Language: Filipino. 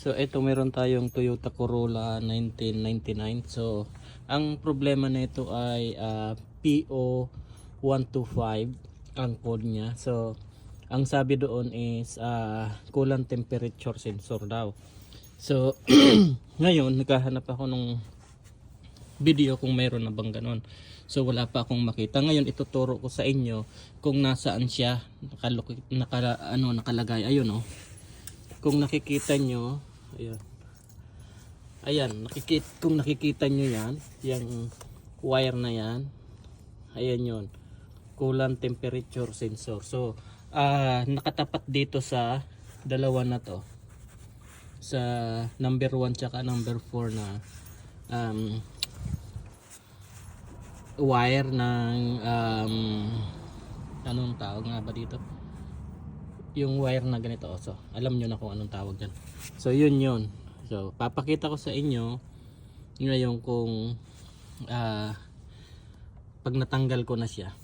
So ito meron tayong Toyota Corolla 1999. So ang problema nito ay PO125 ang code niya. So ang sabi doon is coolant temperature sensor daw. So ngayon naghahanap ako ng video kung mayroon na bang ganon. So wala pa akong makita. Ngayon ituturo ko sa inyo kung nasaan siya nakalagay. Ayun oh. Kung nakikita nyo, ayan, kung nakikita nyo yan, yung wire na yan, ayan yun, coolant temperature sensor. So nakatapat dito sa dalawa na to, sa number 1 tsaka number 4 na wire ng anong tawag nga ba dito, yung wire na ganito. So alam nyo na kung anong tawag dyan. So yun. So papakita ko sa inyo ngayon kung pag natanggal ko na siya